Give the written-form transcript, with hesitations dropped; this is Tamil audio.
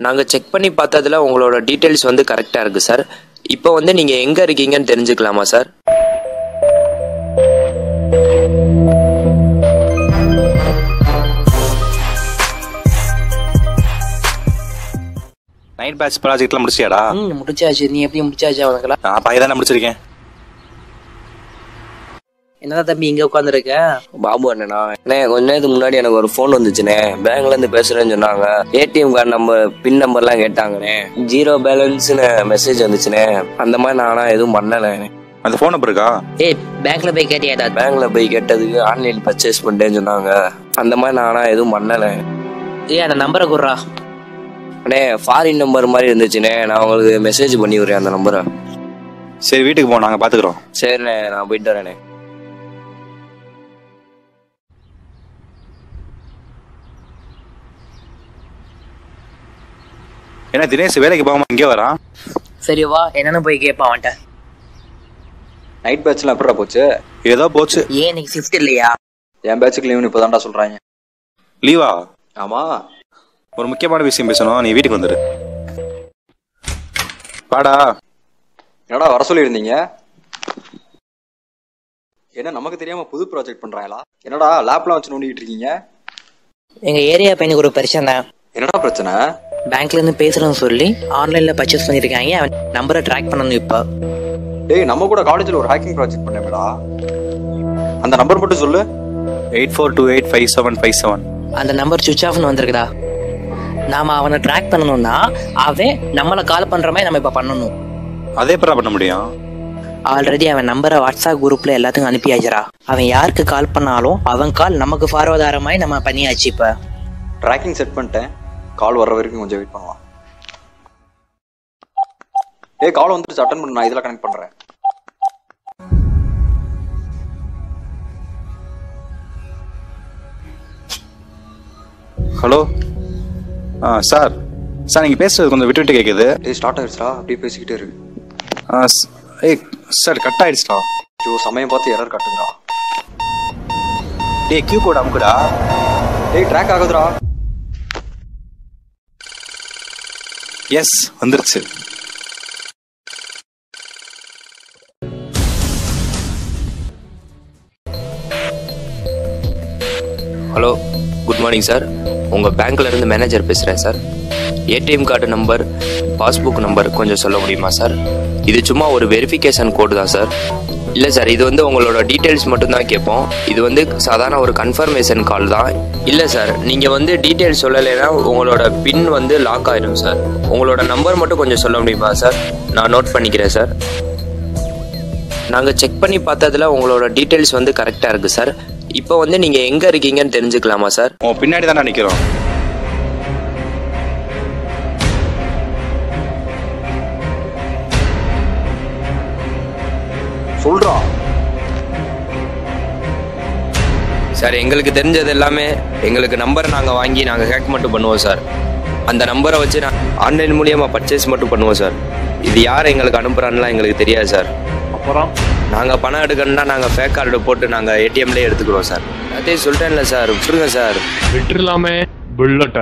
நாங்கள் செக் பண்ணி பார்த்ததுல உங்களோட டீட்டெயில்ஸ் வந்து கரெக்டாக இருக்குது சார். இப்போ வந்து நீங்கள் எங்கே இருக்கீங்கன்னு தெரிஞ்சுக்கலாமா சார்? நைட் பேட்ச் ப்ராஜெக்ட்லாம் முடிச்சியாடா? முடிச்சாச்சு. நீ எப்படி முடிச்சாச்சு? அவனுக்கெல்லாம் நான் பாதி தானே முடிச்சிருக்கேன். என்னதான் தம்பி இங்க உட்காந்துருக்க? பாபு அண்ணனா கொஞ்ச நேரத்துக்கு முன்னாடி எனக்கு ஒரு ஃபோன் வந்துச்சுண்ணே. பேங்க்ல இருந்து பேசுறேன்னு சொன்னாங்க. ஏடிஎம் கார்டு நம்பர் பின் நம்பர்லாம் கேட்டாங்கண்ணே. 0 பேலன்ஸ்னு மெசேஜ் வந்துச்சுண்ணே. அந்த மாதிரி நானா எதுவும் பண்ணல. அந்த ஃபோன் நம்பர் இருக்கா? பேங்க்ல போய் கேட்டியா? பேங்க்ல போய் கேட்டதுக்கு ஆன்லைன் பர்ச்சேஸ் பண்ணிட்டேன்னு சொன்னாங்க. அந்த மாதிரி நானா எதுவும் பண்ணல. அந்த நம்பரை குடுறா. அண்ணே ஃபாரின் நம்பர் மாதிரி இருந்துச்சுண்ணே. நான் உங்களுக்கு மெசேஜ் பண்ணி விடுறேன் அந்த நம்பரை. சரி வீட்டுக்கு போ, நாங்க பாத்துக்கிறோம். சரிண்ணே, நான் போயிட்டு வரேண்ணே. என்ன தினேஷ் வேலைக்கு போகாம இங்கே வரான்? சரி வா, என்னன்னு போய் கேட்பான் அவன்கிட்ட. நைட் பேட்ச்லாம் எப்படா போச்சு? ஏதோ போச்சு. ஏன் இன்னைக்கு ஷிஃப்ட் இல்லையா? என் பேட்சுக்கு லீவுன்னு இப்போதான்டா சொல்றாங்க. லீவா? ஆமா, ஒரு முக்கியமான விஷயம் பேசணும். நீ வீட்டுக்கு வந்துரு. வாடா. என்னடா வர சொல்லியிருந்தீங்க? என்ன நமக்கு தெரியாம புது ப்ராஜெக்ட் பண்றாங்களா? என்னடா லேப்லாம் வச்சு நோண்டிக்கிட்டு இருக்கீங்க? எங்க ஏரியா பையனுக்கு ஒரு பிரச்சனை. என்னடா பிரச்சனை? பேங்க்ல இருந்து பேசுறேன்னு சொல்லி ஆன்லைன்ல பர்ச்சேஸ் பண்ணிருக்காங்க. அவன் நம்பரை ட்ராக் பண்ணணும். இப்ப டேய், நம்ம கூட காலேஜ்ல ஒரு ஹேக்கிங் ப்ராஜெக்ட் பண்ணேடா. அந்த நம்பர் மட்டும் சொல்லு. 84285757. அந்த நம்பர் சுவிட்ச் ஆஃப்னு வந்திருக்குடா. நாம அவனை ட்ராக் பண்ணணும்னா அவன் நம்மள கால் பண்ற மாதிரி நம்ம இப்ப பண்ணணும். அதே எப்படா பண்ண முடியும்? ஆல்ரெடி அவன் நம்பரை வாட்ஸ்அப் குரூப்ல எல்லாத்துக்கும் அனுப்பியாச்சுரா. அவன் யாருக்கு கால் பண்ணாலும் அவன் கால் நமக்கு ஃபார்வர்ட் ஆகிற மாதிரி நம்ம பண்ணியாச்சு. இப்ப ட்ராக்கிங் செட் பண்ணிட்டேன். கால் வர்ற வரைக்கும் கொஞ்சம் வெயிட் பண்ணலாம். டேய், கால் வந்துட்டு அட்டெண்ட் பண்ணு. நான் இதெல்லாம் கனெக்ட் பண்றேன். ஹலோ. சார் சார் நீங்கள் பேசுறது கொஞ்சம் விட்டு விட்டு கேட்குது. டேய், ஸ்டார்ட் ஆயிடுச்சுடா. அப்படியே பேசிக்கிட்டே இருக்கு. சார் கட் ஆயிடுச்சுடா. ஐயோ, சமயம் பார்த்து எரர் காட்டுங்கடா. டேய், கியூ கோட் அமுக்குடா. டேய், ட்ராக் ஆகுதுடா. எஸ், வந்துருச்சு. Hello, good morning sir. உங்கள் பேங்க்ல இருந்து மேனேஜர் பேசுகிறேன் சார். ATM card number, passbook number கொஞ்சம் சொல்ல முடியுமா சார்? இது சும்மா ஒரு வெரிஃபிகேஷன் கோடு தான் சார். இல்லை சார், இது வந்து உங்களோட டீட்டெயில்ஸ் மட்டும்தான் கேட்போம். இது வந்து சாதாரண ஒரு கன்ஃபர்மேஷன் கால் தான். இல்லை சார், நீங்கள் வந்து டீட்டெயில்ஸ் சொல்லலைன்னா உங்களோட பின் வந்து லாக் ஆகிடும் சார். உங்களோட நம்பர் மட்டும் கொஞ்சம் சொல்ல முடியுமா சார்? நான் நோட் பண்ணிக்கிறேன் சார். நாங்கள் செக் பண்ணி பார்த்ததுல உங்களோட டீட்டெயில்ஸ் வந்து கரெக்டாக இருக்குது சார். இப்போ வந்து நீங்கள் எங்கே இருக்கீங்கன்னு தெரிஞ்சுக்கலாமா சார்? உன் பின்னாடி தானே நிற்கிறோம். சொல்றா சார். எங்களுக்கு தெரிஞ்சது எல்லாமே எங்களுக்கு நம்பரை நாங்கள் வாங்கி நாங்கள் ஹேக் மட்டும் பண்ணுவோம் சார். அந்த நம்பரை வச்சு நான் ஆன்லைன் மூலியமாக பர்ச்சேஸ் மட்டும் பண்ணுவோம் சார். இது யார் எங்களுக்கு அனுப்புகிறான்லாம் எங்களுக்கு தெரியாது சார். அப்புறம் நாங்கள் பணம் எடுக்கணும்னா நாங்கள் ஃபேக் கார்டு போட்டு நாங்கள் ஏடிஎம்லேயே எடுத்துக்கிறோம் சார். அதே சொல்லிட்டேன்ல சார், விட்டுருங்க சார். விட்டுலாமே புல்லட்ட